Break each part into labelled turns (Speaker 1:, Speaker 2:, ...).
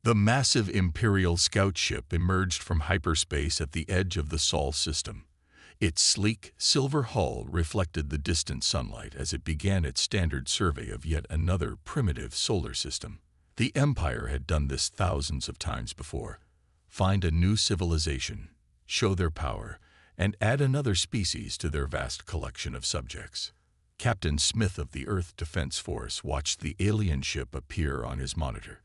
Speaker 1: The massive Imperial scout ship emerged from hyperspace at the edge of the Sol system. Its sleek, silver hull reflected the distant sunlight as it began its standard survey of yet another primitive solar system. The Empire had done this thousands of times before. Find a new civilization, show their power, and add another species to their vast collection of subjects. Captain Smith of the Earth Defense Force watched the alien ship appear on his monitor.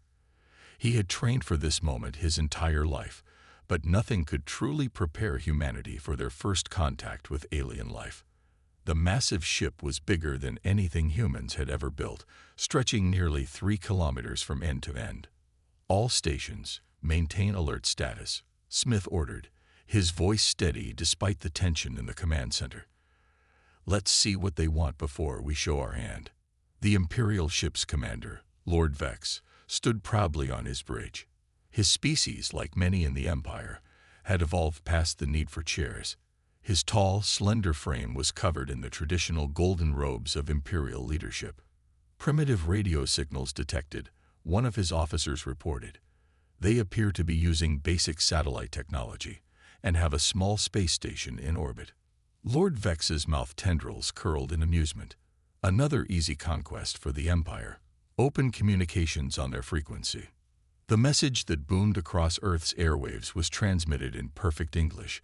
Speaker 1: He had trained for this moment his entire life, but nothing could truly prepare humanity for their first contact with alien life. The massive ship was bigger than anything humans had ever built, stretching nearly 3 kilometers from end to end. "All stations, maintain alert status," Smith ordered, his voice steady despite the tension in the command center. "Let's see what they want before we show our hand." The Imperial ship's commander, Lord Vex, stood proudly on his bridge. His species, like many in the Empire, had evolved past the need for chairs. His tall, slender frame was covered in the traditional golden robes of Imperial leadership. "Primitive radio signals detected," one of his officers reported. "They appear to be using basic satellite technology and have a small space station in orbit." Lord Vex's mouth tendrils curled in amusement. Another easy conquest for the Empire: open communications on their frequency. The message that boomed across Earth's airwaves was transmitted in perfect English,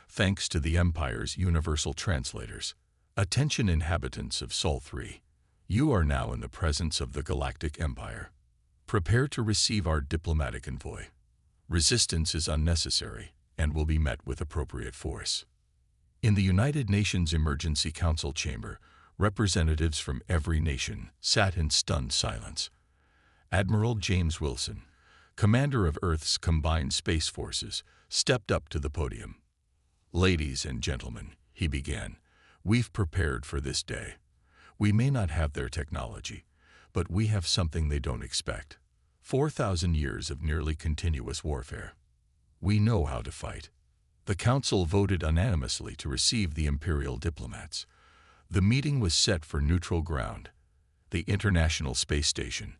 Speaker 1: thanks to the Empire's universal translators. "Attention inhabitants of Sol 3. You are now in the presence of the Galactic Empire. Prepare to receive our diplomatic envoy. Resistance is unnecessary and will be met with appropriate force." In the United Nations Emergency Council chamber, representatives from every nation sat in stunned silence. Admiral James Wilson, commander of Earth's combined space forces, stepped up to the podium. "Ladies and gentlemen," he began, "we've prepared for this day. We may not have their technology, but we have something they don't expect. 4,000 years of nearly continuous warfare. We know how to fight." The council voted unanimously to receive the Imperial diplomats. The meeting was set for neutral ground, the International Space Station,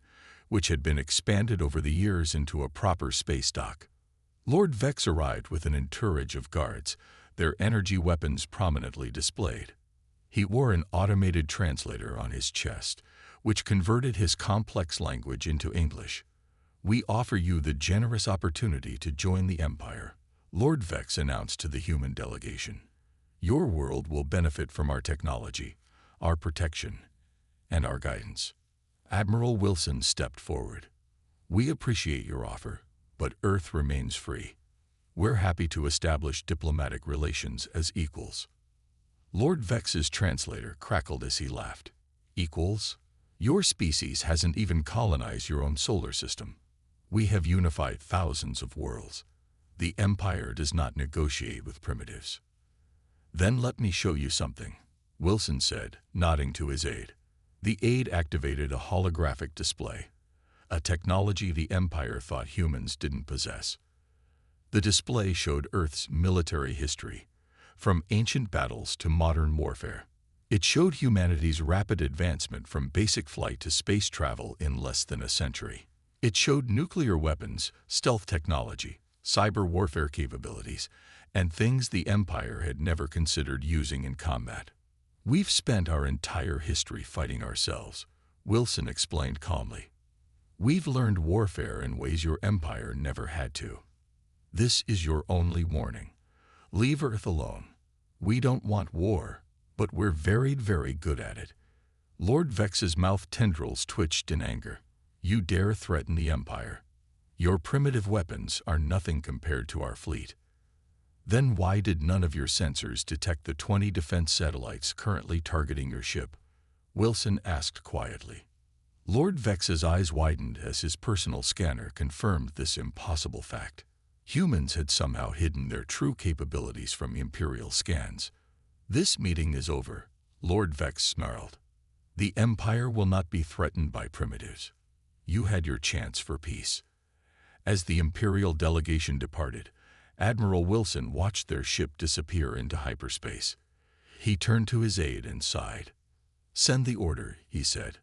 Speaker 1: which had been expanded over the years into a proper space dock. Lord Vex arrived with an entourage of guards, their energy weapons prominently displayed. He wore an automated translator on his chest, which converted his complex language into English. "We offer you the generous opportunity to join the Empire," Lord Vex announced to the human delegation. "Your world will benefit from our technology, our protection, and our guidance." Admiral Wilson stepped forward. "We appreciate your offer, but Earth remains free. We're happy to establish diplomatic relations as equals." Lord Vex's translator crackled as he laughed. "Equals? Your species hasn't even colonized your own solar system. We have unified thousands of worlds. The Empire does not negotiate with primitives." "Then let me show you something," Wilson said, nodding to his aide. The aide activated a holographic display, a technology the Empire thought humans didn't possess. The display showed Earth's military history, from ancient battles to modern warfare. It showed humanity's rapid advancement from basic flight to space travel in less than a century. It showed nuclear weapons, stealth technology, cyber warfare capabilities, and things the Empire had never considered using in combat. "We've spent our entire history fighting ourselves," Wilson explained calmly. "We've learned warfare in ways your Empire never had to. This is your only warning. Leave Earth alone. We don't want war, but we're very, very good at it." Lord Vex's mouth tendrils twitched in anger. "You dare threaten the Empire? Your primitive weapons are nothing compared to our fleet. Then why did none of your sensors detect the 20 defense satellites currently targeting your ship?" Wilson asked quietly. Lord Vex's eyes widened as his personal scanner confirmed this impossible fact. Humans had somehow hidden their true capabilities from Imperial scans. "This meeting is over," Lord Vex snarled. "The Empire will not be threatened by primitives. You had your chance for peace." As the Imperial delegation departed, Admiral Wilson watched their ship disappear into hyperspace. He turned to his aide and sighed. "Send the order," he said.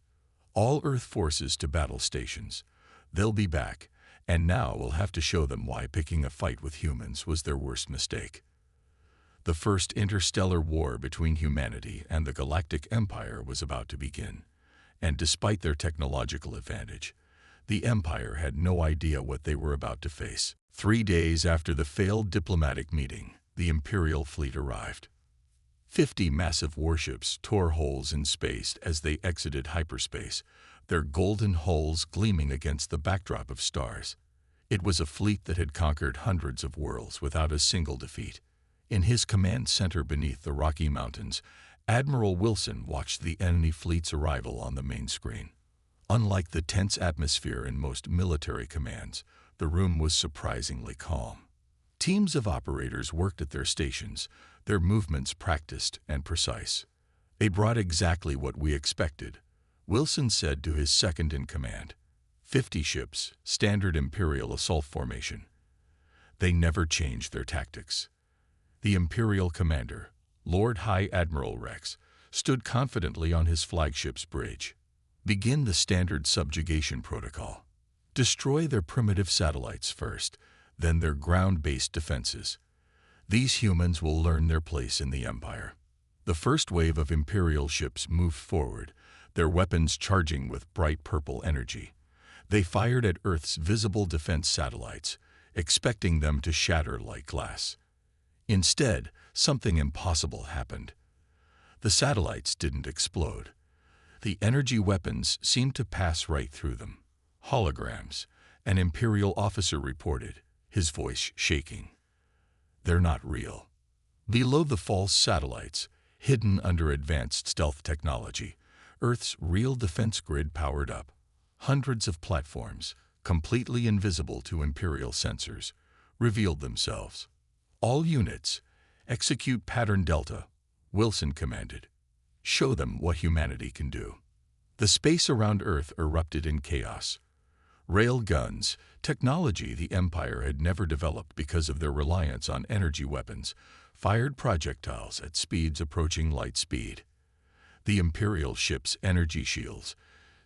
Speaker 1: "All Earth forces to battle stations. They'll be back, And now we'll have to show them why picking a fight with humans was their worst mistake. The first interstellar war between humanity and the Galactic Empire was about to begin, and despite their technological advantage, the Empire had no idea what they were about to face. 3 days after the failed diplomatic meeting, the Imperial fleet arrived. 50 massive warships tore holes in space as they exited hyperspace, their golden hulls gleaming against the backdrop of stars. It was a fleet that had conquered hundreds of worlds without a single defeat. In his command center beneath the Rocky Mountains, Admiral Wilson watched the enemy fleet's arrival on the main screen. Unlike the tense atmosphere in most military commands, the room was surprisingly calm. Teams of operators worked at their stations, their movements practiced and precise. "They brought exactly what we expected," Wilson said to his second-in-command. 50 ships, standard Imperial assault formation. They never changed their tactics. The Imperial commander, Lord High Admiral Rex, stood confidently on his flagship's bridge. "Begin the standard subjugation protocol. Destroy their primitive satellites first, then their ground-based defenses. These humans will learn their place in the Empire." The first wave of Imperial ships moved forward, their weapons charging with bright purple energy. They fired at Earth's visible defense satellites, expecting them to shatter like glass. Instead, something impossible happened. The satellites didn't explode. The energy weapons seemed to pass right through them. "Holograms," an Imperial officer reported, his voice shaking. "They're not real." Below the false satellites, hidden under advanced stealth technology, Earth's real defense grid powered up. Hundreds of platforms, completely invisible to Imperial sensors, revealed themselves. "All units, execute Pattern Delta," Wilson commanded. "Show them what humanity can do." The space around Earth erupted in chaos. Rail guns, technology the Empire had never developed because of their reliance on energy weapons, fired projectiles at speeds approaching light speed. The Imperial ship's energy shields,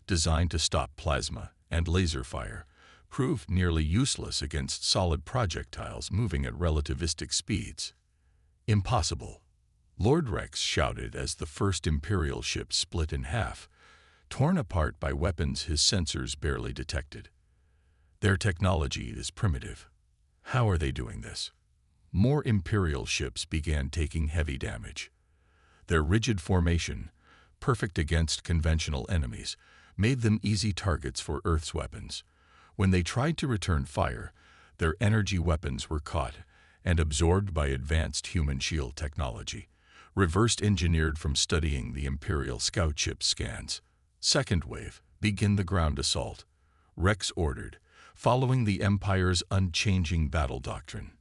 Speaker 1: designed to stop plasma and laser fire, proved nearly useless against solid projectiles moving at relativistic speeds. "Impossible," Lord Rex shouted as the first Imperial ship split in half, torn apart by weapons his sensors barely detected. "Their technology is primitive. How are they doing this?" More Imperial ships began taking heavy damage. Their rigid formation, perfect against conventional enemies, made them easy targets for Earth's weapons. When they tried to return fire, their energy weapons were caught and absorbed by advanced human shield technology, reversed engineered from studying the Imperial scout ship scans. "Second wave, begin the ground assault," Rex ordered, following the Empire's unchanging battle doctrine.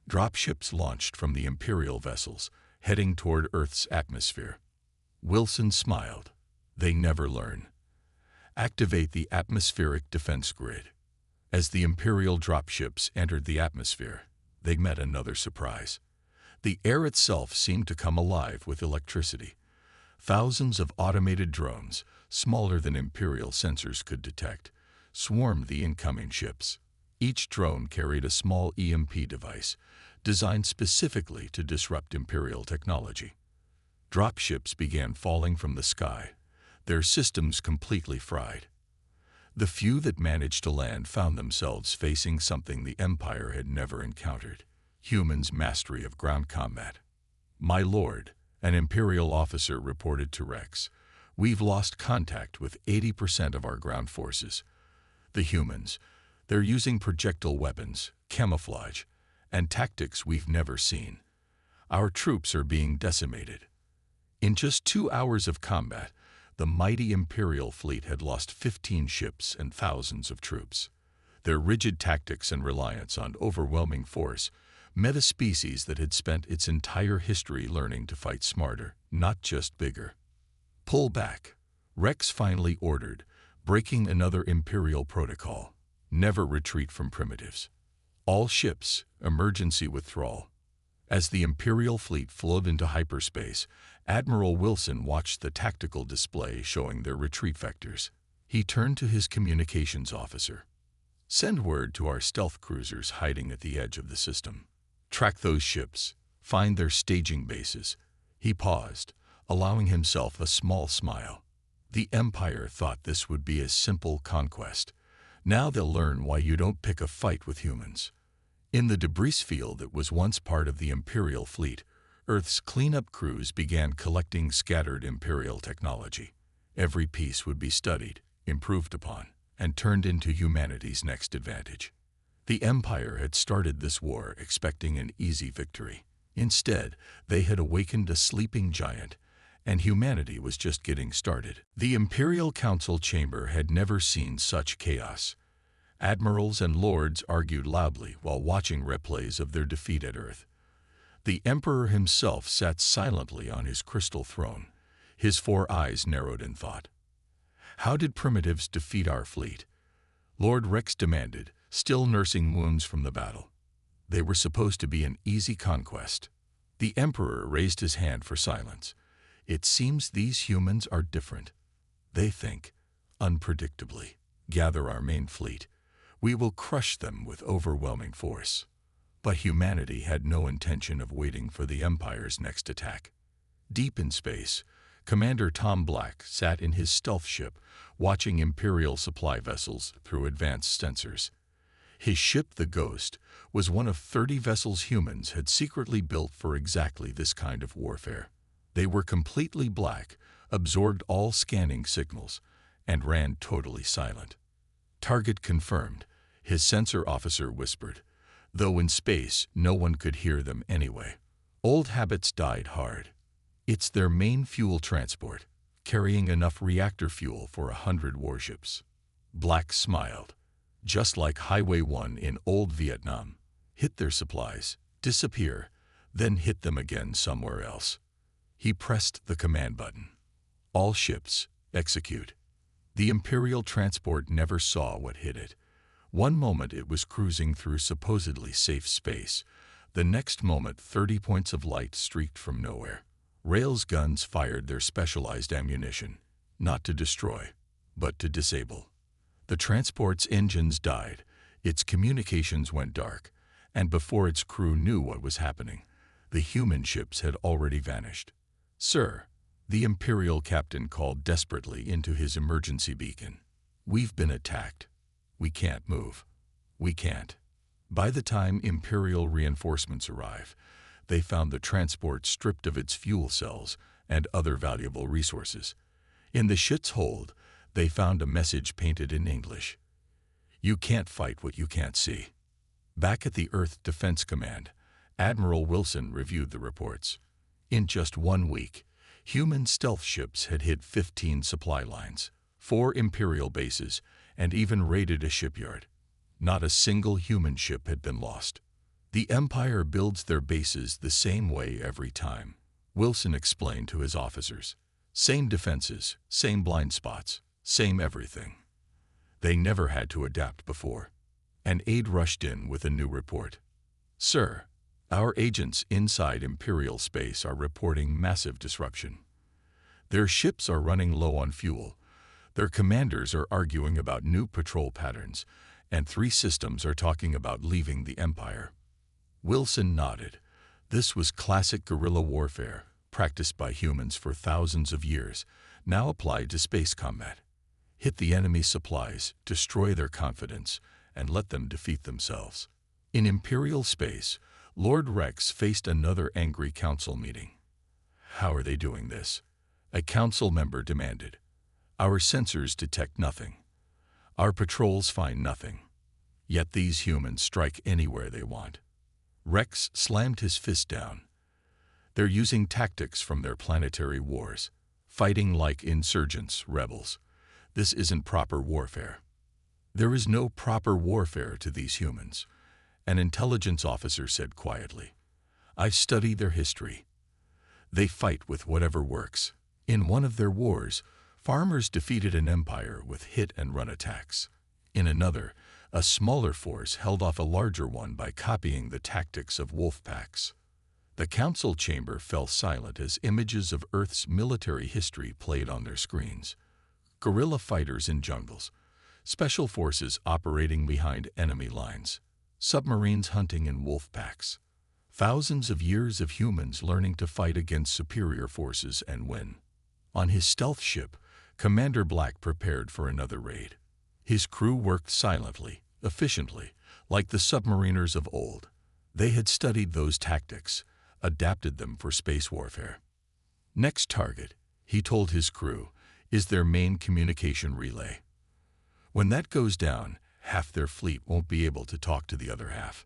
Speaker 1: Dropships launched from the Imperial vessels, heading toward Earth's atmosphere. Wilson smiled. "They never learn." "Activate the atmospheric defense grid." As the Imperial dropships entered the atmosphere, they met another surprise. The air itself seemed to come alive with electricity. Thousands of automated drones, smaller than Imperial sensors could detect, swarmed the incoming ships. Each drone carried a small EMP device, designed specifically to disrupt Imperial technology. Dropships began falling from the sky, their systems completely fried. The few that managed to land found themselves facing something the Empire had never encountered: humans' mastery of ground combat. "My lord," an Imperial officer reported to Rex, "we've lost contact with 80% of our ground forces. The humans, they're using projectile weapons, camouflage, and tactics we've never seen. Our troops are being decimated." In just 2 hours of combat, the mighty Imperial fleet had lost 15 ships and thousands of troops. Their rigid tactics and reliance on overwhelming force met a species that had spent its entire history learning to fight smarter, not just bigger. "Pull back," Rex finally ordered, breaking another Imperial protocol. "Never retreat from primitives. All ships, emergency withdrawal." As the Imperial fleet flowed into hyperspace, Admiral Wilson watched the tactical display showing their retreat vectors. He turned to his communications officer. Send word to our stealth cruisers hiding at the edge of the system. Track those ships. Find their staging bases. He paused, allowing himself a small smile. The Empire thought this would be a simple conquest. Now they'll learn why you don't pick a fight with humans. In the debris field that was once part of the Imperial fleet, Earth's cleanup crews began collecting scattered Imperial technology. Every piece would be studied, improved upon, and turned into humanity's next advantage. The Empire had started this war expecting an easy victory. Instead, they had awakened a sleeping giant, and humanity was just getting started. The Imperial Council chamber had never seen such chaos. Admirals and lords argued loudly while watching replays of their defeat at Earth. The Emperor himself sat silently on his crystal throne, his 4 eyes narrowed in thought. How did primitives defeat our fleet? Lord Rex demanded, still nursing wounds from the battle. They were supposed to be an easy conquest. The Emperor raised his hand for silence. It seems these humans are different. They think, unpredictably. Gather our main fleet. We will crush them with overwhelming force. But humanity had no intention of waiting for the Empire's next attack. Deep in space, Commander Tom Black sat in his stealth ship, watching Imperial supply vessels through advanced sensors. His ship, the Ghost, was one of 30 vessels humans had secretly built for exactly this kind of warfare. They were completely black, absorbed all scanning signals, and ran totally silent. Target confirmed, his sensor officer whispered, though in space no one could hear them anyway. Old habits died hard. It's their main fuel transport, carrying enough reactor fuel for 100 warships. Black smiled. Just like Highway 1 in old Vietnam. Hit their supplies, disappear, then hit them again somewhere else. He pressed the command button. All ships, execute. The Imperial transport never saw what hit it. One moment it was cruising through supposedly safe space. The next moment 30 points of light streaked from nowhere. Rails guns fired their specialized ammunition, not to destroy, but to disable. The transport's engines died, its communications went dark, and before its crew knew what was happening, the human ships had already vanished. "Sir," the Imperial captain called desperately into his emergency beacon. "We've been attacked. We can't move. We can't." By the time Imperial reinforcements arrive, they found the transport stripped of its fuel cells and other valuable resources. In the ship's hold, they found a message painted in English. "You can't fight what you can't see." Back at the Earth Defense Command, Admiral Wilson reviewed the reports. In just 1 week, human stealth ships had hit 15 supply lines, 4 Imperial bases, and even raided a shipyard. Not a single human ship had been lost. The Empire builds their bases the same way every time, Wilson explained to his officers. Same defenses, same blind spots, same everything. They never had to adapt before. An aide rushed in with a new report. "Sir, our agents inside Imperial space are reporting massive disruption. Their ships are running low on fuel. Their commanders are arguing about new patrol patterns, and 3 systems are talking about leaving the Empire." Wilson nodded. This was classic guerrilla warfare, practiced by humans for thousands of years, now applied to space combat. Hit the enemy's supplies, destroy their confidence, and let them defeat themselves. In Imperial space, Lord Rex faced another angry council meeting. "How are they doing this?" a council member demanded. "Our sensors detect nothing. Our patrols find nothing. Yet these humans strike anywhere they want." Rex slammed his fist down. "They're using tactics from their planetary wars, fighting like insurgents, rebels. This isn't proper warfare." "There is no proper warfare to these humans," an intelligence officer said quietly. "I've studied their history. They fight with whatever works. In one of their wars, farmers defeated an empire with hit-and-run attacks. In another, a smaller force held off a larger one by copying the tactics of wolf packs." The council chamber fell silent as images of Earth's military history played on their screens. Guerrilla fighters in jungles, special forces operating behind enemy lines, submarines hunting in wolf packs. Thousands of years of humans learning to fight against superior forces and win. On his stealth ship, Commander Black prepared for another raid. His crew worked silently, efficiently, like the submariners of old. They had studied those tactics, adapted them for space warfare. Next target, he told his crew, is their main communication relay. When that goes down, half their fleet won't be able to talk to the other half.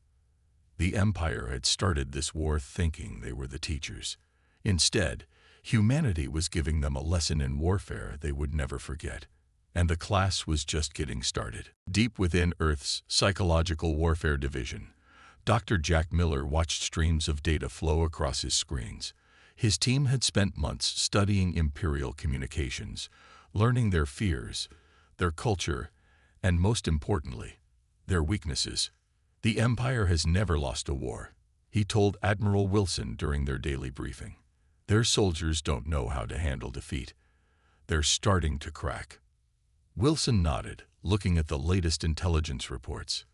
Speaker 1: The Empire had started this war thinking they were the teachers. Instead, humanity was giving them a lesson in warfare they would never forget. And the class was just getting started. Deep within Earth's Psychological Warfare Division, Dr. Jack Miller watched streams of data flow across his screens. His team had spent months studying Imperial communications, learning their fears, their culture, and most importantly, their weaknesses. The Empire has never lost a war, he told Admiral Wilson during their daily briefing. Their soldiers don't know how to handle defeat. They're starting to crack. Wilson nodded, looking at the latest intelligence reports.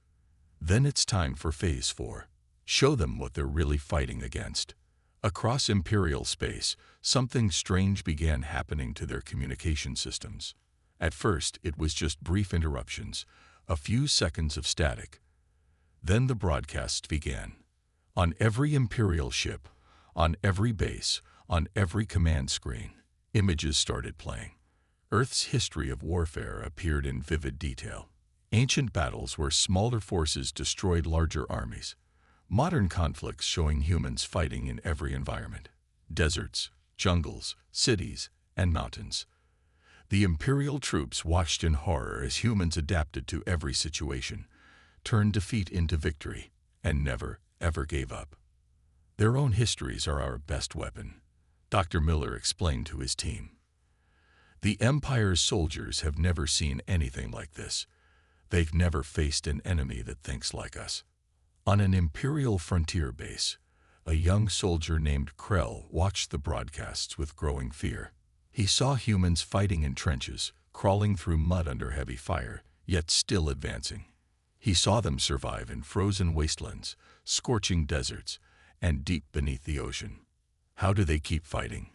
Speaker 1: Then it's time for Phase 4. Show them what they're really fighting against. Across Imperial space, something strange began happening to their communication systems. At first, it was just brief interruptions, a few seconds of static. Then the broadcasts began. On every Imperial ship, on every base, on every command screen, images started playing. Earth's history of warfare appeared in vivid detail. Ancient battles where smaller forces destroyed larger armies. Modern conflicts showing humans fighting in every environment. Deserts, jungles, cities, and mountains. The Imperial troops watched in horror as humans adapted to every situation, turned defeat into victory, and never, ever gave up. Their own histories are our best weapon, Dr. Miller explained to his team. The Empire's soldiers have never seen anything like this. They've never faced an enemy that thinks like us. On an Imperial frontier base, a young soldier named Krell watched the broadcasts with growing fear. He saw humans fighting in trenches, crawling through mud under heavy fire, yet still advancing. He saw them survive in frozen wastelands, scorching deserts, and deep beneath the ocean. How do they keep fighting?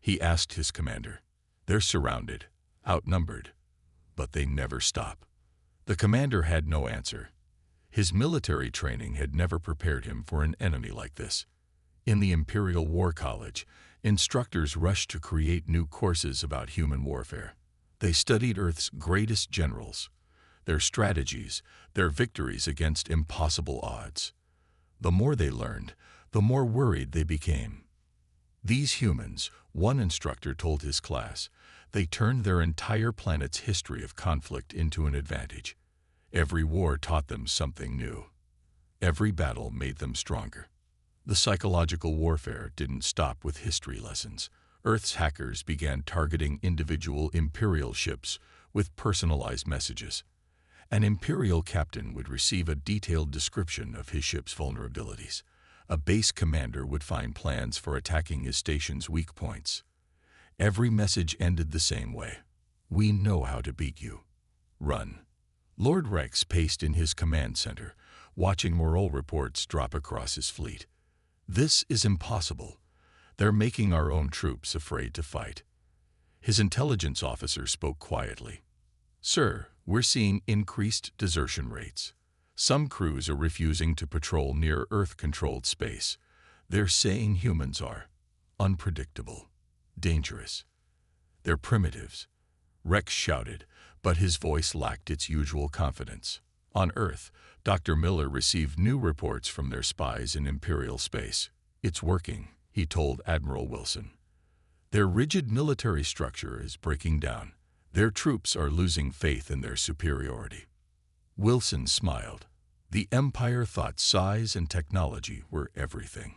Speaker 1: He asked his commander. They're surrounded, outnumbered, but they never stop. The commander had no answer. His military training had never prepared him for an enemy like this. In the Imperial War College, instructors rushed to create new courses about human warfare. They studied Earth's greatest generals, their strategies, their victories against impossible odds. The more they learned, the more worried they became. These humans, one instructor told his class, they turned their entire planet's history of conflict into an advantage. Every war taught them something new. Every battle made them stronger. The psychological warfare didn't stop with history lessons. Earth's hackers began targeting individual Imperial ships with personalized messages. An Imperial captain would receive a detailed description of his ship's vulnerabilities. A base commander would find plans for attacking his station's weak points. Every message ended the same way. We know how to beat you. Run. Lord Rex paced in his command center, watching morale reports drop across his fleet. This is impossible. They're making our own troops afraid to fight. His intelligence officer spoke quietly. Sir, we're seeing increased desertion rates. Some crews are refusing to patrol near Earth-controlled space. They're saying humans are unpredictable, dangerous. They're primitives. Rex shouted, but his voice lacked its usual confidence. On Earth, Dr. Miller received new reports from their spies in Imperial space. It's working, he told Admiral Wilson. Their rigid military structure is breaking down. Their troops are losing faith in their superiority. Wilson smiled. The Empire thought size and technology were everything.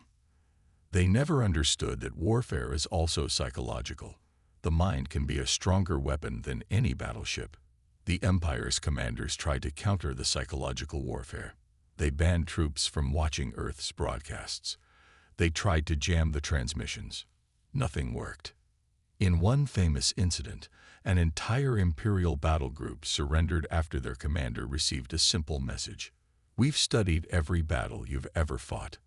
Speaker 1: They never understood that warfare is also psychological. The mind can be a stronger weapon than any battleship. The Empire's commanders tried to counter the psychological warfare. They banned troops from watching Earth's broadcasts. They tried to jam the transmissions. Nothing worked. In one famous incident, an entire Imperial battle group surrendered after their commander received a simple message. "We've studied every battle you've ever fought.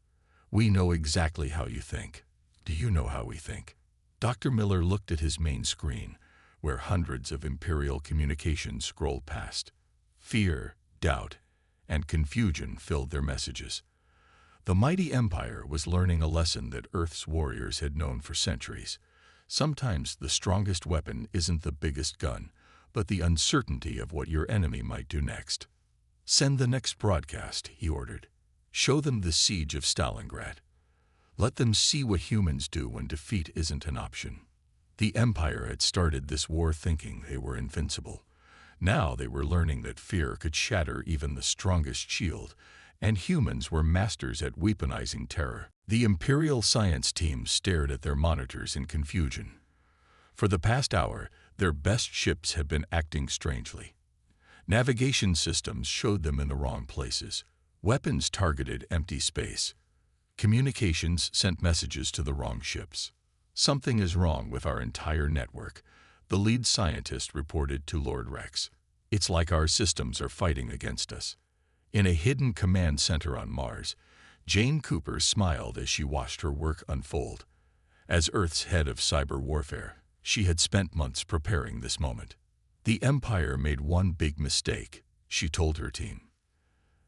Speaker 1: We know exactly how you think. Do you know how we think?" Dr. Miller looked at his main screen, where hundreds of Imperial communications scrolled past. Fear, doubt, and confusion filled their messages. The mighty Empire was learning a lesson that Earth's warriors had known for centuries. Sometimes the strongest weapon isn't the biggest gun, but the uncertainty of what your enemy might do next. "Send the next broadcast," he ordered. "Show them the siege of Stalingrad. Let them see what humans do when defeat isn't an option." The Empire had started this war thinking they were invincible. Now they were learning that fear could shatter even the strongest shield, and humans were masters at weaponizing terror. The Imperial science team stared at their monitors in confusion. For the past hour, their best ships had been acting strangely. Navigation systems showed them in the wrong places. Weapons targeted empty space. Communications sent messages to the wrong ships. "Something is wrong with our entire network," the lead scientist reported to Lord Rex. "It's like our systems are fighting against us." In a hidden command center on Mars, Jane Cooper smiled as she watched her work unfold. As Earth's head of cyber warfare, she had spent months preparing this moment. "The Empire made one big mistake," she told her team.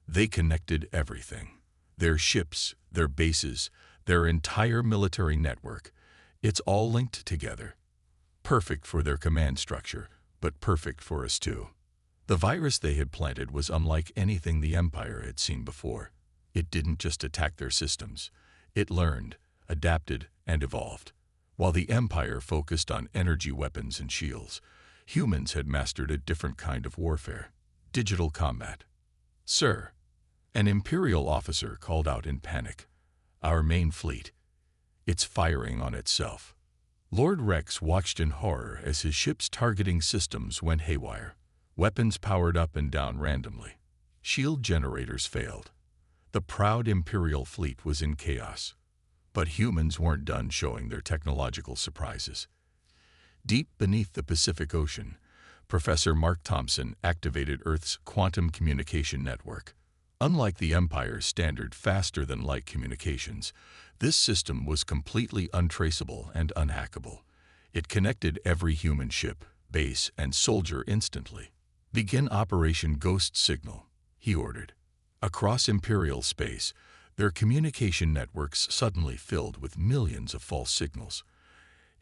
Speaker 1: "They connected everything. Their ships, their bases, their entire military network. It's all linked together. Perfect for their command structure, but perfect for us too." The virus they had planted was unlike anything the Empire had seen before. It didn't just attack their systems. It learned, adapted, and evolved. While the Empire focused on energy weapons and shields, humans had mastered a different kind of warfare: digital combat. "Sir," an Imperial officer called out in panic, "our main fleet. It's firing on itself." Lord Rex watched in horror as his ship's targeting systems went haywire. Weapons powered up and down randomly. Shield generators failed. The proud Imperial fleet was in chaos. But humans weren't done showing their technological surprises. Deep beneath the Pacific Ocean, Professor Mark Thompson activated Earth's quantum communication network. Unlike the Empire's standard faster-than-light communications, this system was completely untraceable and unhackable. It connected every human ship, base, and soldier instantly. "Begin Operation Ghost Signal," he ordered. Across Imperial space, their communication networks suddenly filled with millions of false signals.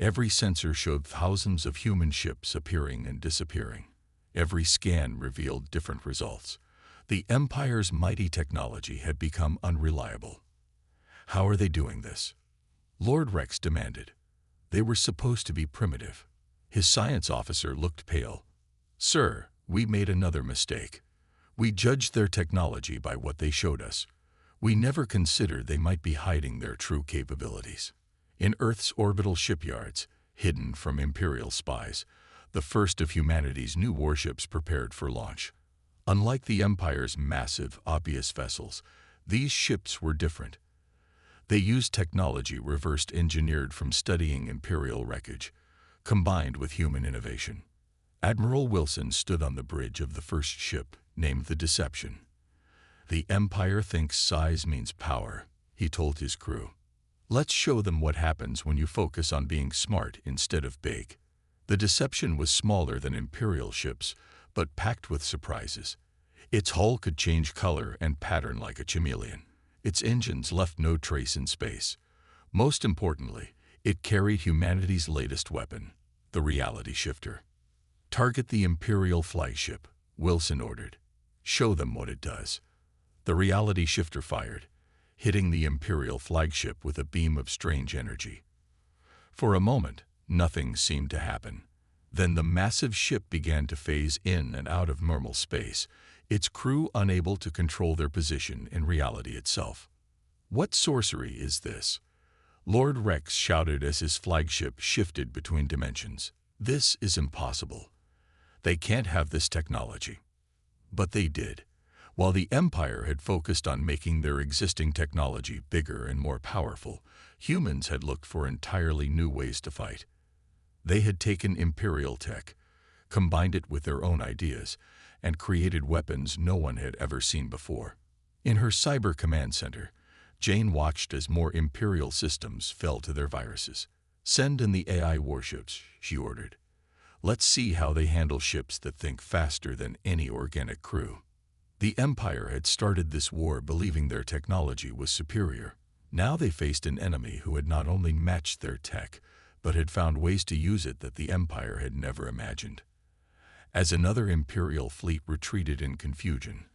Speaker 1: Every sensor showed thousands of human ships appearing and disappearing. Every scan revealed different results. The Empire's mighty technology had become unreliable. "How are they doing this?" Lord Rex demanded. "They were supposed to be primitive." His science officer looked pale. "Sir, we made another mistake. We judged their technology by what they showed us. We never considered they might be hiding their true capabilities." In Earth's orbital shipyards, hidden from Imperial spies, the first of humanity's new warships prepared for launch. Unlike the Empire's massive, obvious vessels, these ships were different. They used technology reversed engineered from studying Imperial wreckage, combined with human innovation. Admiral Wilson stood on the bridge of the first ship, named the Deception. "The Empire thinks size means power," he told his crew. "Let's show them what happens when you focus on being smart instead of big." The Deception was smaller than Imperial ships, but packed with surprises. Its hull could change color and pattern like a chameleon. Its engines left no trace in space. Most importantly, it carried humanity's latest weapon, the reality shifter. "Target the Imperial flagship," Wilson ordered. "Show them what it does." The reality shifter fired, hitting the Imperial flagship with a beam of strange energy. For a moment, nothing seemed to happen. Then the massive ship began to phase in and out of normal space, its crew unable to control their position in reality itself. "What sorcery is this?" Lord Rex shouted as his flagship shifted between dimensions. "This is impossible. They can't have this technology." But they did. While the Empire had focused on making their existing technology bigger and more powerful, humans had looked for entirely new ways to fight. They had taken Imperial tech, combined it with their own ideas, and created weapons no one had ever seen before. In her cyber command center, Jane watched as more Imperial systems fell to their viruses. "Send in the AI warships," she ordered. "Let's see how they handle ships that think faster than any organic crew." The Empire had started this war believing their technology was superior. Now they faced an enemy who had not only matched their tech, but had found ways to use it that the Empire had never imagined. As another Imperial fleet retreated in confusion,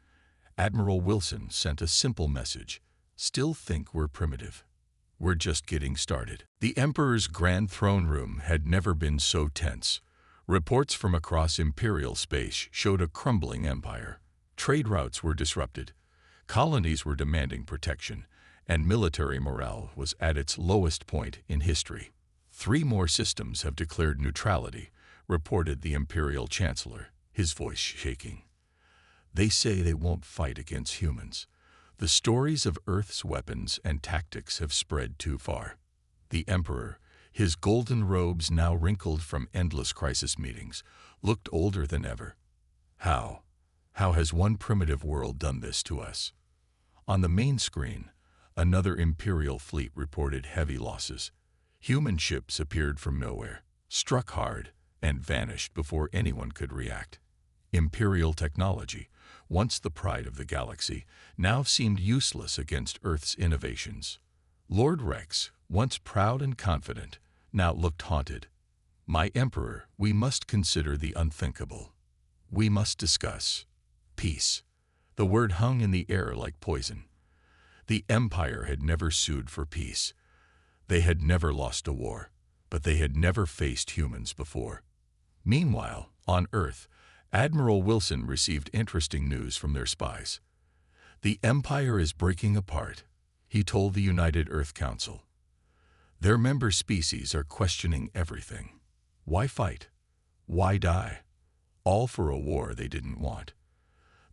Speaker 1: Admiral Wilson sent a simple message: "Still think we're primitive. We're just getting started." The Emperor's grand throne room had never been so tense. Reports from across Imperial space showed a crumbling empire. Trade routes were disrupted, colonies were demanding protection, and military morale was at its lowest point in history. "3 more systems have declared neutrality," reported the Imperial Chancellor, his voice shaking. "They say they won't fight against humans. The stories of Earth's weapons and tactics have spread too far." The Emperor, his golden robes now wrinkled from endless crisis meetings, looked older than ever. How has one primitive world done this to us?" On the main screen, another Imperial fleet reported heavy losses. Human ships appeared from nowhere, struck hard, and vanished before anyone could react. Imperial technology, once the pride of the galaxy, now seemed useless against Earth's innovations. Lord Rex, once proud and confident, now looked haunted. "My Emperor, we must consider the unthinkable. We must discuss peace." The word hung in the air like poison. The Empire had never sued for peace. They had never lost a war, but they had never faced humans before. Meanwhile, on Earth, Admiral Wilson received interesting news from their spies. "The Empire is breaking apart," he told the United Earth Council. "Their member species are questioning everything. Why fight? Why die? All for a war they didn't want."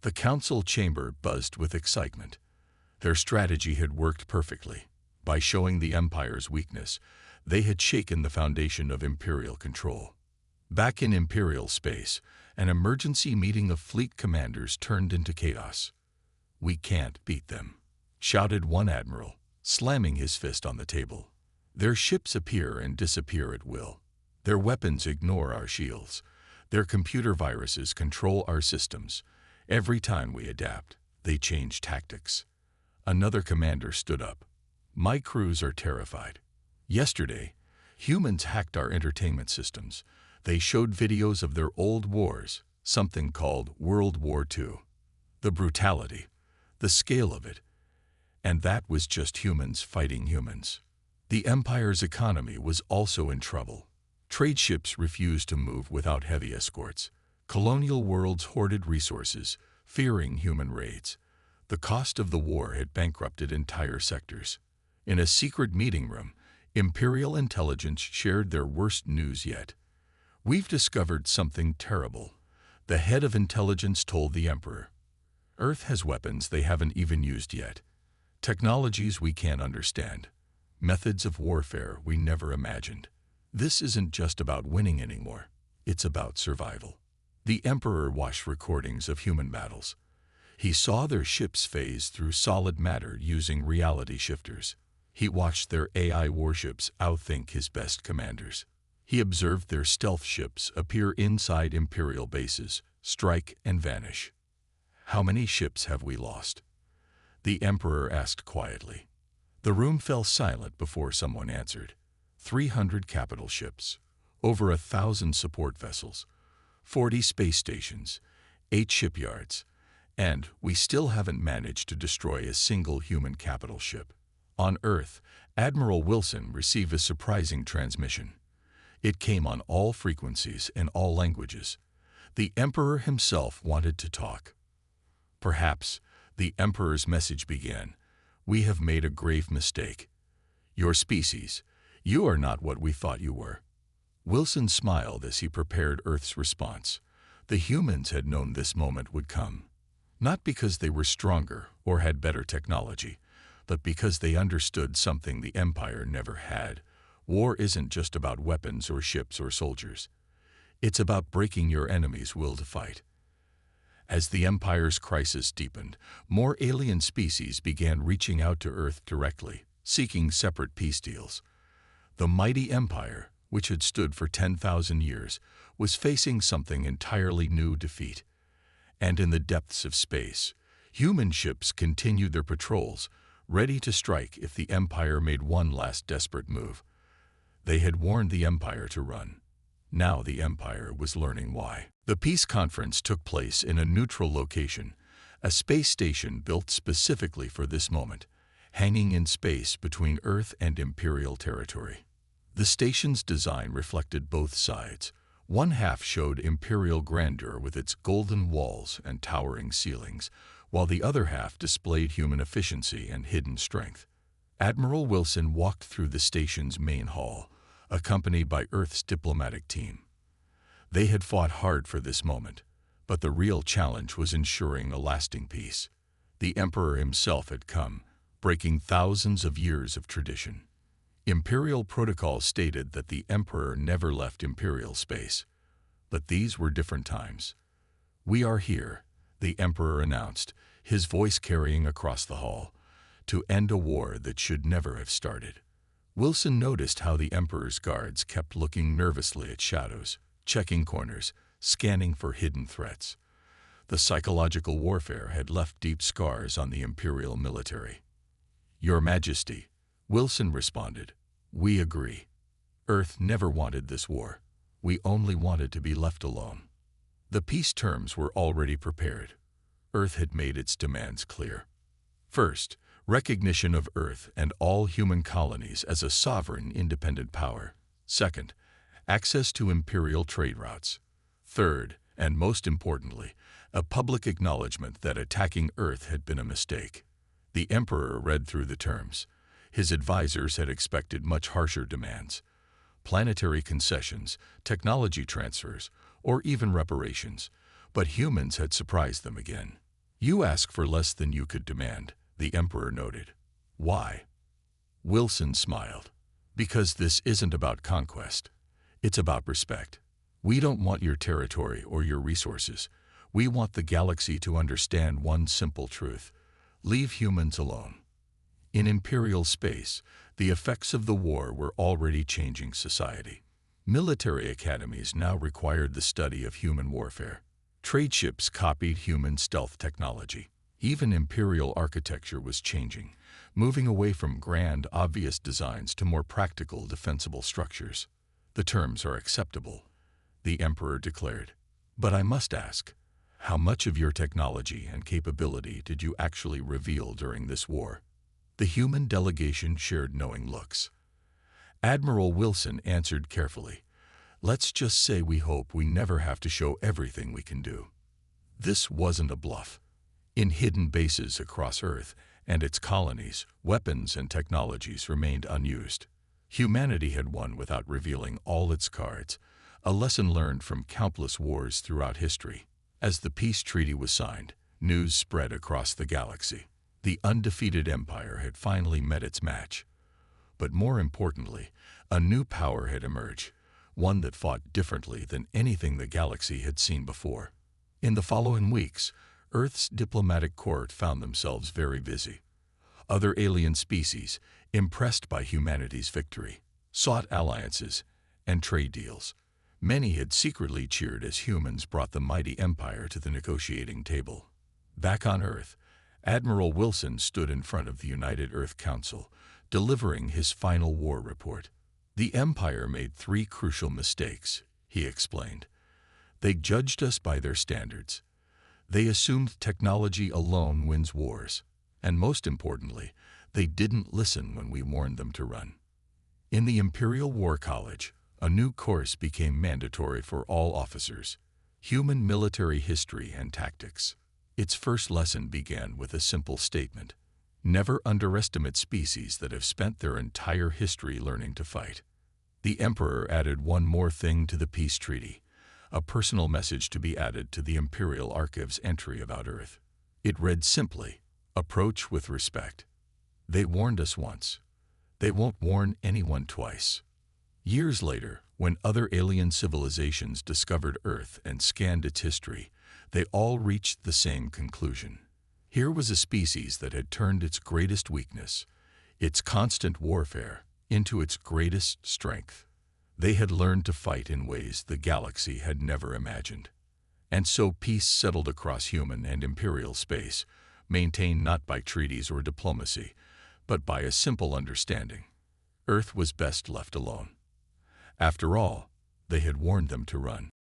Speaker 1: The council chamber buzzed with excitement. Their strategy had worked perfectly. By showing the Empire's weakness, they had shaken the foundation of Imperial control. Back in Imperial space, an emergency meeting of fleet commanders turned into chaos. "We can't beat them," shouted one admiral, slamming his fist on the table. "Their ships appear and disappear at will. Their weapons ignore our shields. Their computer viruses control our systems. Every time we adapt, they change tactics." Another commander stood up. "My crews are terrified. Yesterday, humans hacked our entertainment systems. They showed videos of their old wars, something called World War II. The brutality, the scale of it. And that was just humans fighting humans." The Empire's economy was also in trouble. Trade ships refused to move without heavy escorts. Colonial worlds hoarded resources, fearing human raids. The cost of the war had bankrupted entire sectors. In a secret meeting room, Imperial intelligence shared their worst news yet. "We've discovered something terrible," the head of intelligence told the Emperor. "Earth has weapons they haven't even used yet. Technologies we can't understand. Methods of warfare we never imagined. This isn't just about winning anymore. It's about survival." The Emperor watched recordings of human battles. He saw their ships phase through solid matter using reality shifters. He watched their AI warships outthink his best commanders. He observed their stealth ships appear inside Imperial bases, strike and vanish. "How many ships have we lost?" the Emperor asked quietly. The room fell silent before someone answered. 300 capital ships, over 1,000 support vessels, 40 space stations, 8 shipyards, and we still haven't managed to destroy a single human capital ship. On Earth, Admiral Wilson received a surprising transmission. It came on all frequencies and all languages. The Emperor himself wanted to talk. Perhaps, the Emperor's message began, "We have made a grave mistake. Your species, you are not what we thought you were." Wilson smiled as he prepared Earth's response. The humans had known this moment would come. Not because they were stronger or had better technology, but because they understood something the Empire never had: War isn't just about weapons or ships or soldiers. It's about breaking your enemy's will to fight. As the Empire's crisis deepened, more alien species began reaching out to Earth directly, seeking separate peace deals. The mighty Empire, which had stood for 10,000 years, was facing something entirely new: defeat. And in the depths of space, human ships continued their patrols, ready to strike if the Empire made one last desperate move. They had warned the Empire to run. Now the Empire was learning why. The peace conference took place in a neutral location, a space station built specifically for this moment, hanging in space between Earth and Imperial territory. The station's design reflected both sides. One half showed Imperial grandeur with its golden walls and towering ceilings, while the other half displayed human efficiency and hidden strength. Admiral Wilson walked through the station's main hall, accompanied by Earth's diplomatic team. They had fought hard for this moment, but the real challenge was ensuring a lasting peace. The Emperor himself had come, breaking thousands of years of tradition. Imperial protocol stated that the Emperor never left Imperial space. But these were different times. "We are here," the Emperor announced, his voice carrying across the hall, "to end a war that should never have started." Wilson noticed how the Emperor's guards kept looking nervously at shadows, checking corners, scanning for hidden threats. The psychological warfare had left deep scars on the Imperial military. "Your Majesty," Wilson responded, "we agree. Earth never wanted this war. We only wanted to be left alone." The peace terms were already prepared. Earth had made its demands clear. First, recognition of Earth and all human colonies as a sovereign, independent power. Second, access to Imperial trade routes. Third, and most importantly, a public acknowledgement that attacking Earth had been a mistake. The Emperor read through the terms. His advisors had expected much harsher demands: planetary concessions, technology transfers, or even reparations. But humans had surprised them again. "You ask for less than you could demand," the Emperor noted. "Why?" Wilson smiled. "Because this isn't about conquest. It's about respect. We don't want your territory or your resources. We want the galaxy to understand one simple truth: leave humans alone." In Imperial space, the effects of the war were already changing society. Military academies now required the study of human warfare. Trade ships copied human stealth technology. Even Imperial architecture was changing, moving away from grand, obvious designs to more practical, defensible structures. "The terms are acceptable," the Emperor declared. "But I must ask, how much of your technology and capability did you actually reveal during this war?" The human delegation shared knowing looks. Admiral Wilson answered carefully, "Let's just say we hope we never have to show everything we can do." This wasn't a bluff. In hidden bases across Earth and its colonies, weapons and technologies remained unused. Humanity had won without revealing all its cards, a lesson learned from countless wars throughout history. As the peace treaty was signed, news spread across the galaxy. The undefeated Empire had finally met its match. But more importantly, a new power had emerged, one that fought differently than anything the galaxy had seen before. In the following weeks, Earth's diplomatic court found themselves very busy. Other alien species, impressed by humanity's victory, sought alliances and trade deals. Many had secretly cheered as humans brought the mighty Empire to the negotiating table. Back on Earth, Admiral Wilson stood in front of the United Earth Council, delivering his final war report. "The Empire made 3 crucial mistakes," he explained. "They judged us by their standards. They assumed technology alone wins wars. And most importantly, they didn't listen when we warned them to run." In the Imperial War College, a new course became mandatory for all officers: human military history and tactics. Its first lesson began with a simple statement: never underestimate species that have spent their entire history learning to fight. The Emperor added one more thing to the peace treaty: a personal message to be added to the Imperial Archive's entry about Earth. It read simply, "Approach with respect. They warned us once. They won't warn anyone twice." Years later, when other alien civilizations discovered Earth and scanned its history, they all reached the same conclusion. Here was a species that had turned its greatest weakness, its constant warfare, into its greatest strength. They had learned to fight in ways the galaxy had never imagined. And so peace settled across human and imperial space, maintained not by treaties or diplomacy, but by a simple understanding. Earth was best left alone. After all, they had warned them to run.